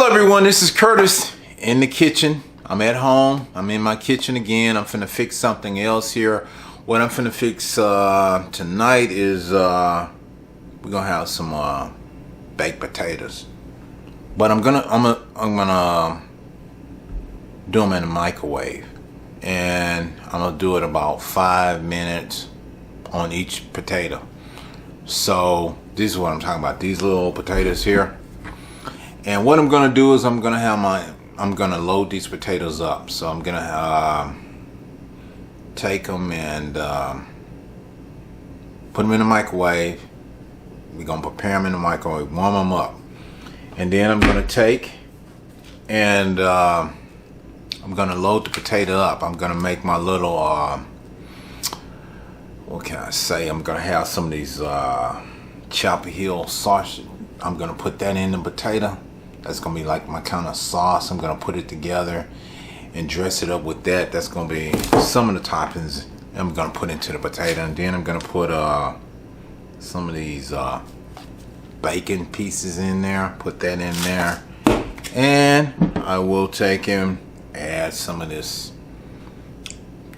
Hello everyone, this is Curtis in the kitchen. I'm at home. I'm in my kitchen again. I'm finna fix something else here. What I'm finna fix tonight is we're gonna have some baked potatoes. But I'm gonna do them in the microwave, and I'm gonna do it about 5 minutes on each potato. So this is what I'm talking about. These little potatoes here. And what I'm gonna do is I'm gonna load these potatoes up. So I'm gonna take them and put them in the microwave. We're gonna prepare them in the microwave, warm them up, and then I'm gonna take and I'm gonna load the potato up. I'm gonna make my little what can I say? I'm gonna have some of these Chapel Hill sausage. I'm gonna put that in the potato. That's gonna be like my kind of sauce. I'm gonna put it together and dress it up with that. That's gonna be some of the toppings I'm gonna put into the potato, and then I'm gonna put some of these bacon pieces in there. Put that in there, and I will take and add some of this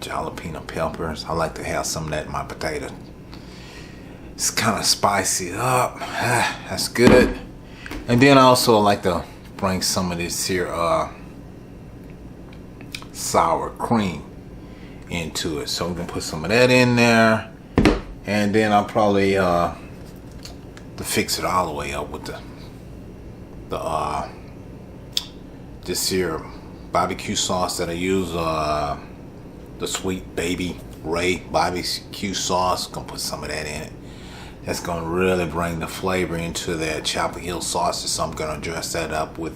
jalapeno peppers. I like to have some of that in my potato. It's kind of spicy up. That's good. And then I also like to bring some of this here sour cream into it. So I'm gonna put some of that in there, and then I'll probably to fix it all the way up with the this here barbecue sauce that I use, the Sweet Baby Ray barbecue sauce. Gonna put some of that in it. That's gonna really bring the flavor into that Chapel Hill sausage. So I'm gonna dress that up with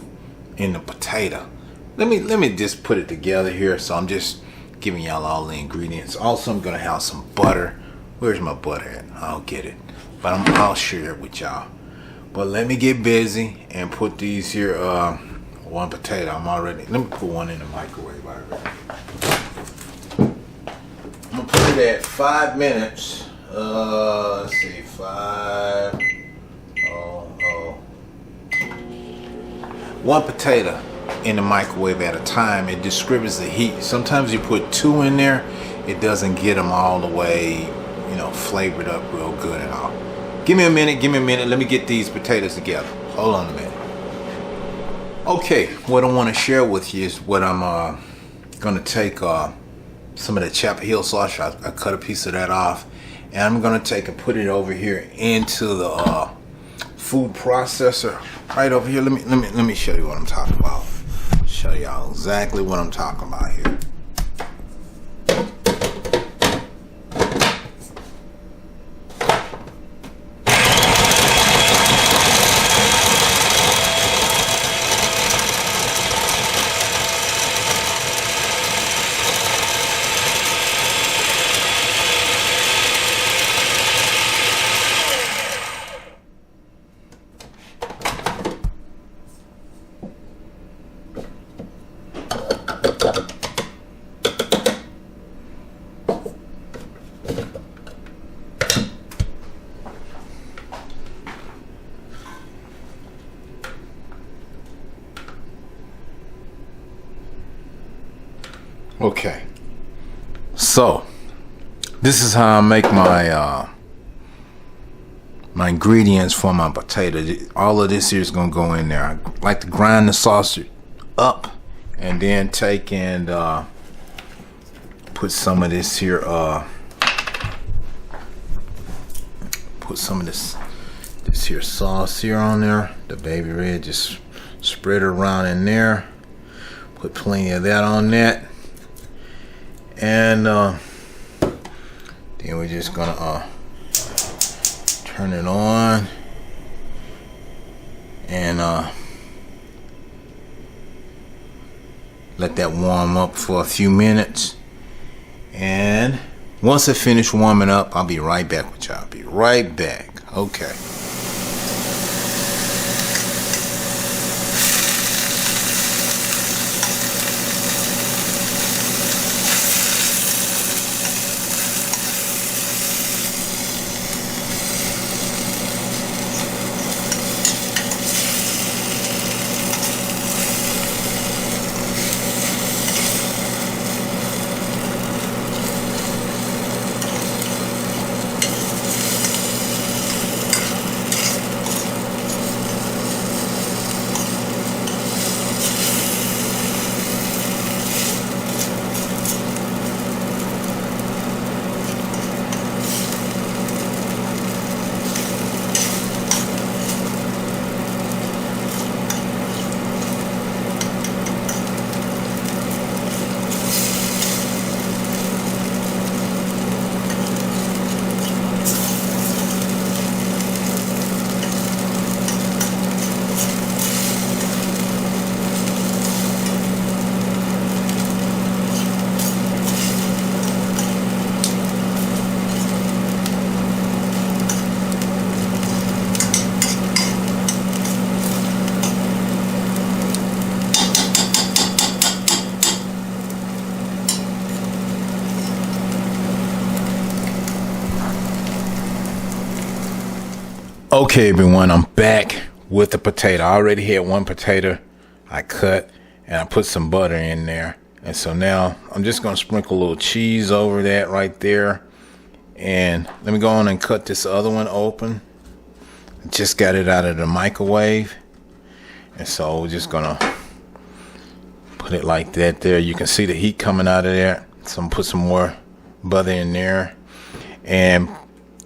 in the potato. Let me just put it together here. So I'm just giving y'all all the ingredients. Also, I'm gonna have some butter. Where's my butter at? I'll get it, but I'll share it with y'all. But let me get busy and put these here. One potato. Let me put one in the microwave already. I'm gonna put it at 5 minutes. Let's see, 5. One potato in the microwave at a time. It distributes the heat. Sometimes you put 2 in there, it doesn't get them all the way, flavored up real good and all. Give me a minute. Let me get these potatoes together. Hold on a minute. Okay, what I want to share with you is what I'm gonna take some of the Chapel Hill sausage. I cut a piece of that off, and I'm gonna take and put it over here into the food processor right over here. Let me show you what I'm talking about. Show y'all exactly what I'm talking about here. Okay, so this is how I make my my ingredients for my potato. All of this here is gonna go in there. I like to grind the sausage up and then take and put some of this here. Put some of this here sauce here on there. The baby red. Just spread it around in there. Put plenty of that on that. And then we're just gonna turn it on and let that warm up for a few minutes. And once it finishes warming up, I'll be right back with y'all. I'll be right back. Okay. Okay, everyone, I'm back with the potato. I already had one potato I cut and I put some butter in there. And so now I'm just going to sprinkle a little cheese over that right there. And let me go on and cut this other one open. Just got it out of the microwave. And so we're just going to put it like that there. You can see the heat coming out of there. So I'm going to put some more butter in there and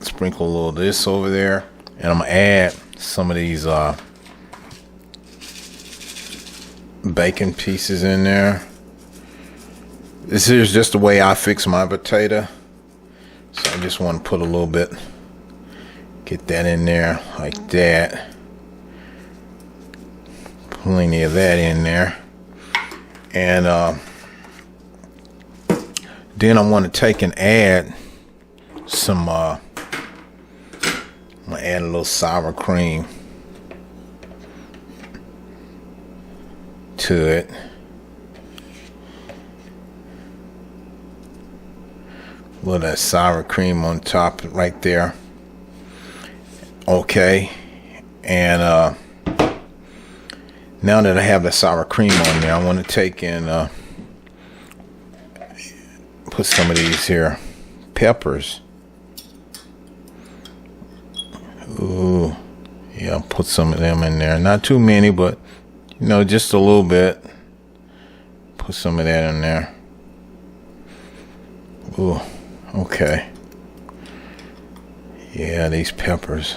sprinkle a little of this over there. And I'm going to add some of these bacon pieces in there. This is just the way I fix my potato. So I just want to put a little bit, get that in there like that. Plenty of that in there. And then I want to take and add some I'm gonna add a little sour cream to it. A little of that sour cream on top right there. Okay. And now that I have the sour cream on there, I want to take and put some of these here peppers. Ooh, yeah, put some of them in there. Not too many, but you know, just a little bit. Put some of that in there. Ooh, okay. Yeah, these peppers.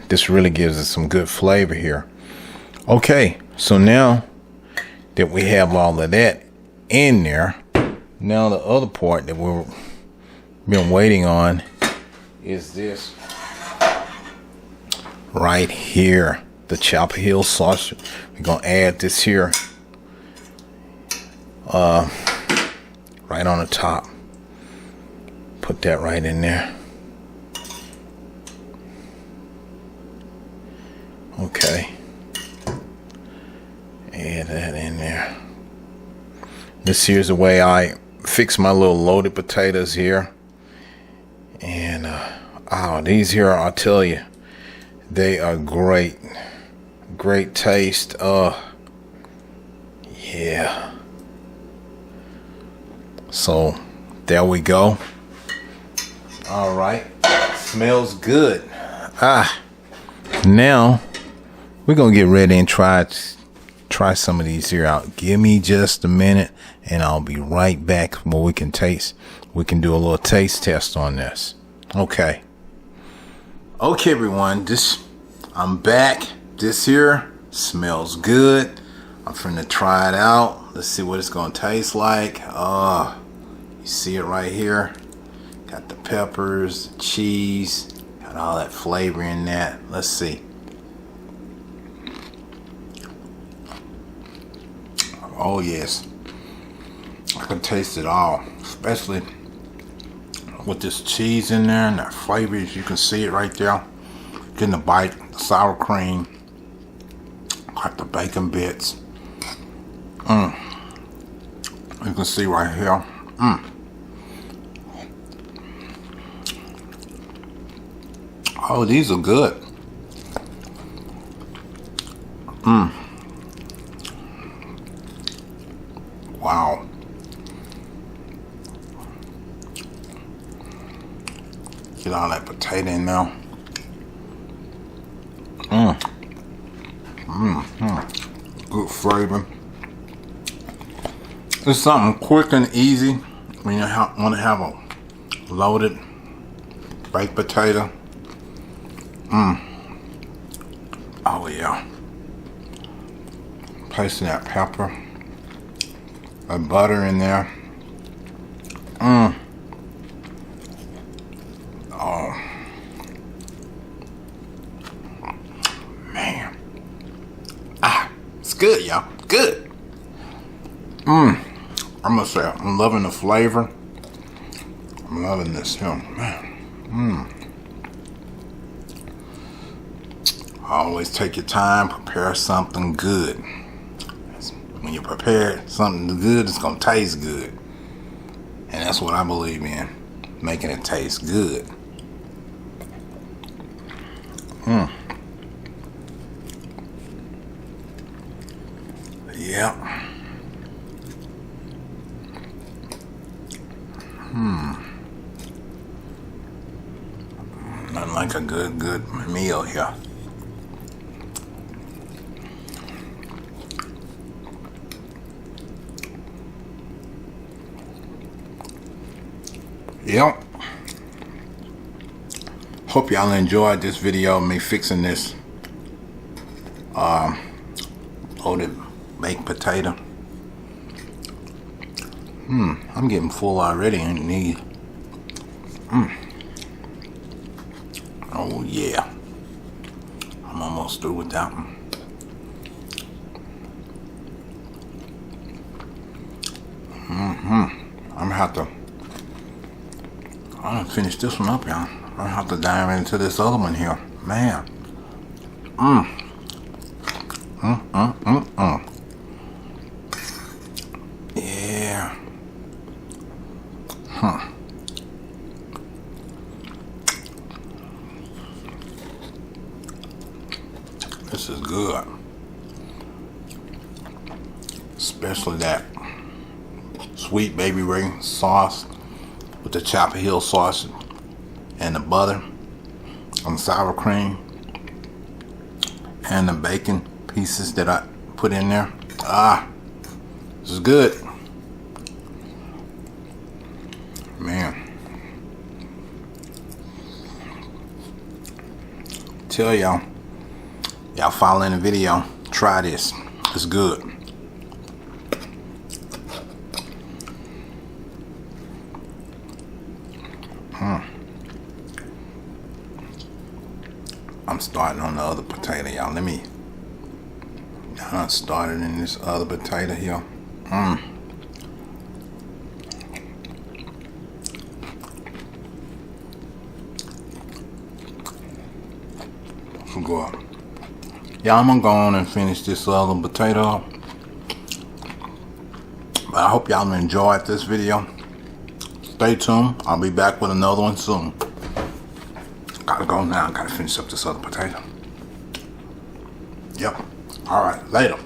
This really gives us some good flavor here. Okay, so now that we have all of that in there, now the other part that we've been waiting on is this right here, the Chapel Hill sausage. We're gonna add this here right on the top. Put that right in there. Okay, add that in there. This here's the way I fix my little loaded potatoes here. And oh, these here, I'll tell you, they are great. Great taste. Yeah. So there we go. All right. Smells good. Now we're gonna get ready and try some of these here out. Give me just a minute and I'll be right back where we can taste. We can do a little taste test on this. Okay. Okay, everyone, I'm back. This here smells good. I'm finna try it out. Let's see what it's gonna taste like. You see it right here. Got the peppers, the cheese, got all that flavor in that. Let's see. Oh yes, I can taste it all, especially with this cheese in there and that flavor. As you can see it right there. Getting a bite, the sour cream, got the bacon bits. You can see right here. Oh, these are good. Wow. Get all that potato in there. Good flavor. It's something quick and easy when you want to have a loaded baked potato. Oh yeah. Placing that pepper and butter in there. Oh. Man. It's good, y'all. Good. I must say, I'm loving the flavor. I'm loving this here, man. Always take your time, prepare something good. When you prepare something good, it's gonna taste good. And that's what I believe in, making it taste good. Yeah. Nothing like a good meal here. Yep. Hope y'all enjoyed this video of me fixing this loaded baked potato. I'm getting full already and need. Oh yeah. I'm almost through with that one. I'm gonna have to. I'm gonna finish this one up, y'all. I'm gonna have to dive into this other one here, man. Yeah. This is good. Especially that sweet Baby Ray sauce with the Chapel Hill sauce and the butter and sour cream and the bacon pieces that I put in there. This is good. Man. Tell y'all following the video, try this. It's good. I'm starting on the other potato, y'all. Let me. I started in this other potato here. So good. Yeah, I'm gonna go on and finish this other potato. But I hope y'all enjoyed this video. Stay tuned. I'll be back with another one soon. Gotta go now. Gotta finish up this other potato. Yep. Alright, later.